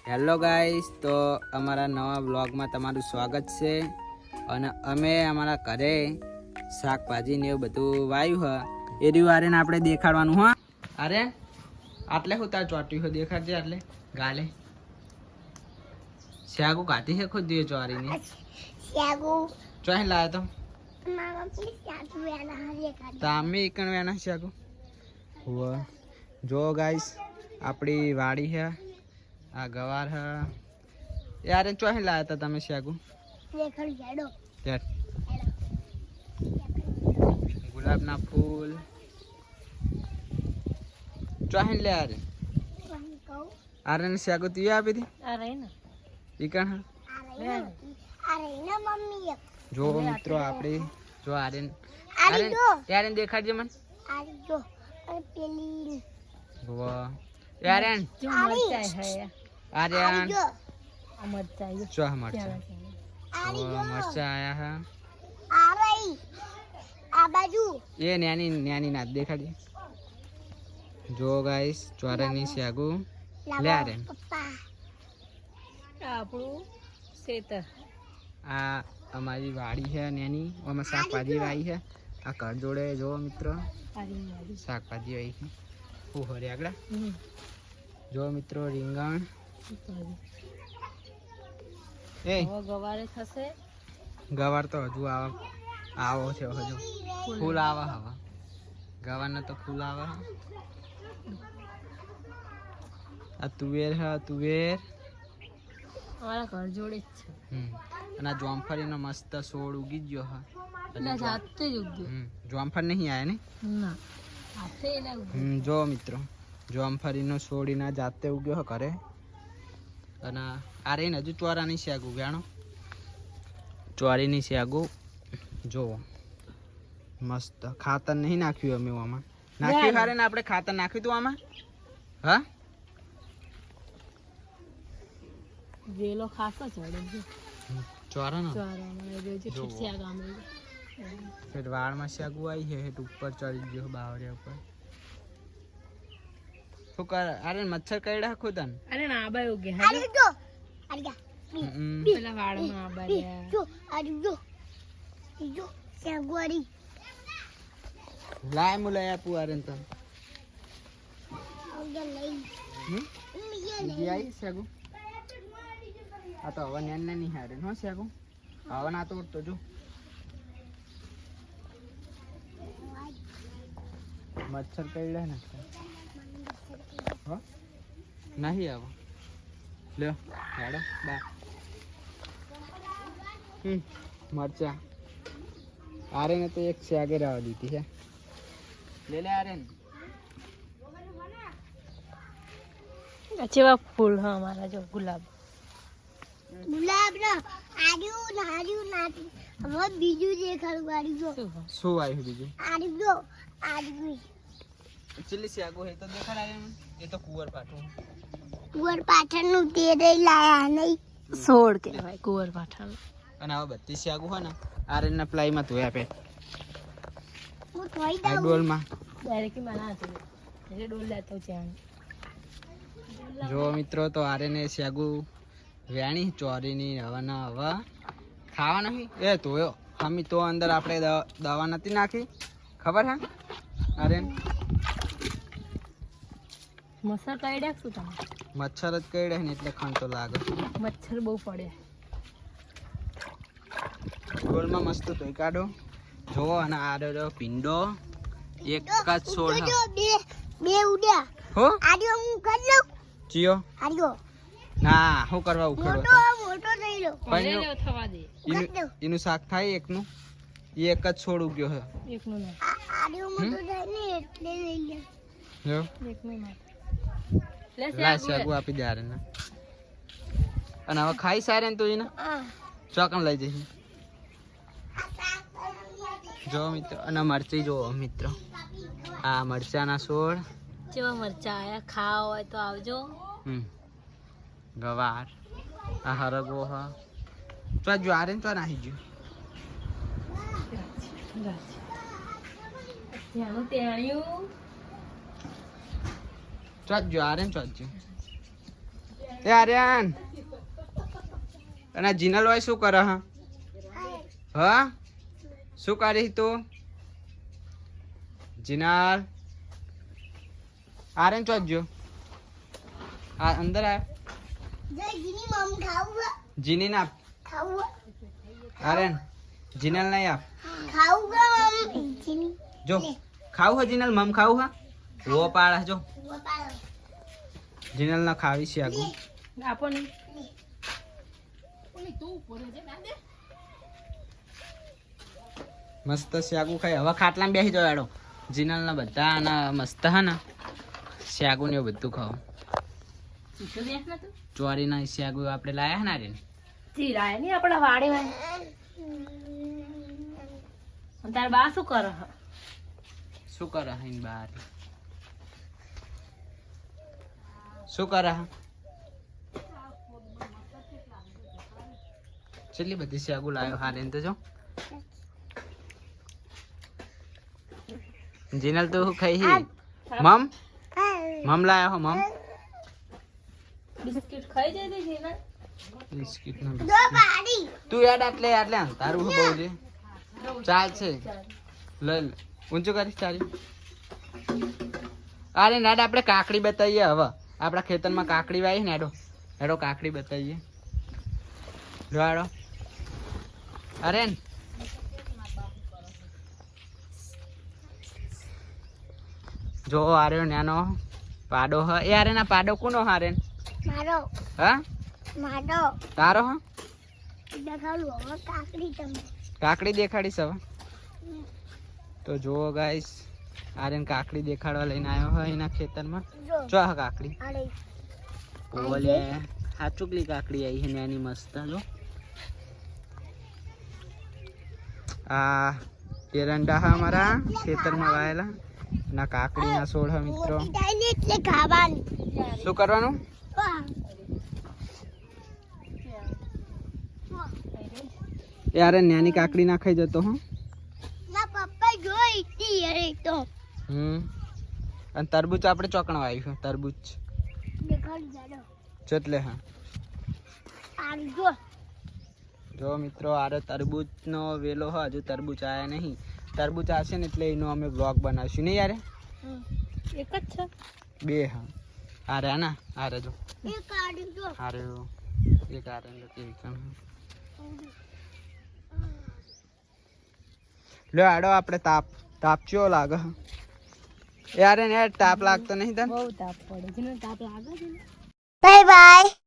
Hello guys, તો અમારા નવા બ્લોગમાં તમારું સ્વાગત છે. અને અમે અમારા ઘરે શાકભાજી ને એવું બધું વાવ્યું હ એ રહ્યું આરે આપણે દેખાડવાનું. હા અરે આટલે હું તાર ચોટ્યું હોય દેખાડજે. આટલે ગાલે શાગુ કાઢી છે ખુદ દે ચોરીને શાગુ ચોહી લાયો તો તામે એકણ વેના શાગુ હુઆ. જો ગાઈસ આપણી વાડી છે, આ ગવાર હે યાર. ચોહી લાયા હતા તમે શાગુ? ગુલાબના ફૂલ ચોહી લે આરે આરે ને શાગુ તું આપી દી ઈ કણ જો મિત્રો આપણે જો આરે યાર દેખાડજે મને. વાહ યાર જો મરચાઈ હે આર્યન મરચાઈ જો મરચા મરચા આયા હે આ રહી આ બાજુ એ ન્યાની ના દેખાડી. જો ગાઈસ ચોરાની શાગુ લે આરે આપણું ખેતર. આ અમારી વાડી છે નેની, અમે શાકભાજી વાવી છે. આ ઘર જોડે જો મિત્રો શાકભાજી વાવી છે. હું હરે આગળ જો મિત્રો રીંગણ એ ગવારે થશે. ગવાર તો હજુ આવો છે, હજુ ફૂલ આવે હવે. ગવારને તો ફૂલ આવે. આ તુવેર હે, તુવેર અમારા ઘર જોડે જ છે. અને આ જોમફળીનો મસ્ત છોડ ઉગી ગયો હે. એટલે જાતે જ ઉગ્યો. જોમફળ નહીં આયા ને ના જાતે એને ઉગ્યો. જો મિત્રો જોમફળીનો છોડીના જાતે ઉગ્યો હે ઘરે. અને આ રહીને હજુ ચોરાની શાગુ જાણો, ચોરીની શાગુ જો મસ્ત. ખાતર નહીં નાખ્યું અમે આમાં. નાખ્યું હારે ને આપણે ખાતર નાખ્યું તું આમાં. હા વેલો ખાસો ચડે છે ચોરાનો. ફેર વાળમાં શાગુ આવી છે, હેઠ ઉપર ચડી ગયો બાવળિયા ઉપર. શું કર અરે મચ્છર કઈડા ખુદન. અરે ના આબાય ઉગે અરે જો પેલા વાળમાં આબાય જો અરે જો શાગુરી લાય મુલાય આપું આરે તમ લઈ આઈ શાગુ. આ તો હવે નેન નહીં હારે હો શાગુ. હવે ના તોડતો જો મચ્છર કઈડા ને નહીં આવો. લ્યો હેડો બા મરચા આરે ને તો એક શાગે રહેવા દીધી છે. લે લે આરે જેવા ફૂલ હા અમારા જો ગુલાબ ના આર્યું નાટી હવે બીજું દેખાડું. આર્યું જો શું આવ્યું બીજું? આર્યું ચીલી શાગો હે તો દેખાડ આરે. એ તો કુંવર પાઠણનું તે દઈ લાયા નહીં સોળ કહેવાય કુંવર પાઠણ. અને હવે બધી શાગુ હોય ને આરે ના પ્લાયમાં ધોયા પે હું ધોઈ દઉં ડોલમાં ડાયરેક્ટ મના હતી એટલે ડોલ લેતો ચાણ. જો મિત્રો તો આરે ને શાગુ વેણી ચોરીની હવે ના હવે ખાવા નહીં. એ ધોયો હમી તો અંદર આપણે દવા નથી નાખી ખબર હે આરે. મચ્છર કઈડ્યા શું તમે? મચ્છર જ કઈડે ને એટલે ખંતો લાગે. મચ્છર બહુ પડે. ડોલમાં મસ્ત ધોઈ કાઢો જો. અને આરો પીંડો એક જ છોડ બે ઉડ્યા હો. આર્યો હું કરી લઉં ચિયો આર્યો ના હું કરવા ઉખેડો મોટો થઈ લો પણ થવા દે. એનું શાક થાય એકનું. એ એક જ છોડ ઉગ્યો છે એકનું ના આર્યો મોટો થાય ને એટલે લઈ લે જો એકનું ના લા શાગુ આપી દે આરે ને. અને હવે ખાઈ સારે ને તો એને ચોકન લઈ જઈ. જો મિત્રો અને મરચી જો મિત્રો આ મરચાના છોડ જેવા મરચા આયા. ખાવા હોય તો આવજો. ગવાર આ હરગો હા તો જો આરે તો નાહી ગયો. ત્યાંનું તેણ્યું ચોજો આરે ચોજો એ આર્યન અને જીનલ ભાઈ શું કરે હા શું કરી તું જીનલ આર્યન ચોજો આ અંદર આ જીની ના આર્યન જીનલ નહીં આપ જો ખાવું હે જીનલ મમ ખાવું હે વો પાડ જો જીનલ ના ખાવી છે આગુ આપો ને મસ્ત શાગુ ખાઈ હવે ખાટલામાં બેસી જાવ એડો જીનલ ના બધા આના મસ્ત હે ને શાગુ ને એવું બધું ખાવ ચોરી ના શાગુ આપણે લાયા ને રે ચીરાય નહીં આપણા વાડી માં તાર બા શું કરે શું કરે હે બાર શું કરે ચેટલી બધી શાગુ લાવ્યો હારે તો જો જીનલ તો ખાઈ હી મમ મમ લાયો હો મમ બિસ્કિટ ખાઈ જાય છે ને બિસ્કિટ ના તું યાદ આટલે તારું બહુ છે ચાલ છે લલ ઊંચું કરીશ તારી અરે નાડ આપણે કાકડી બતાવીએ હવે આપણા ખેતરમાં કાકડી વાવી ને એડો કાકડી બતાવીએ જો આડો અરે જો આર્યો નાનો પાડો હ એ આરે ના પાડો કોનો હારે મારો હા મારો તારો હ દેખાડું હવે કાકડી તમે કાકડી દેખાડીશ હવે તો જુઓ ગાઈસ આર્યન કાકડી દેખાડવા લઈને આવ્યો હોય એના ખેતરમાં જો હા કાકડી અરે ઓલે હાચુકલી કાકડી આવી છે નાની મસ્ત જો આ એરંડા હા અમારા ખેતરમાં વાયેલા ના કાકડી ના છોડ હા મિત્રો એટલે ખાવાનું શું કરવાનું યાર નાની કાકડી ના ખાઈ જતો હું ના પપ્પા જોઈ હતી અરે તો અને તરબૂચ આપણે ચોકણ વાવ્યું તરબૂચ દેખાડી જાડો ચટલે હા આ જો જો મિત્રો આરે તરબૂચ નો વેલો હ હજુ તરબૂચ આયા નહીં તરબૂચ આવશે ને એટલે એનો અમે બ્લોગ બનાવશું નહીં યાર એક જ છે બે હા આરે ના આરે જો એ કાઢી જો આરે એક આરે લે આડો આપણે તાપ ચો લાગે યાર ને તાપ લાગતો નહીં તને બહુ તાપ પડે છે ને તાપ લાગે છે ને બાય બાય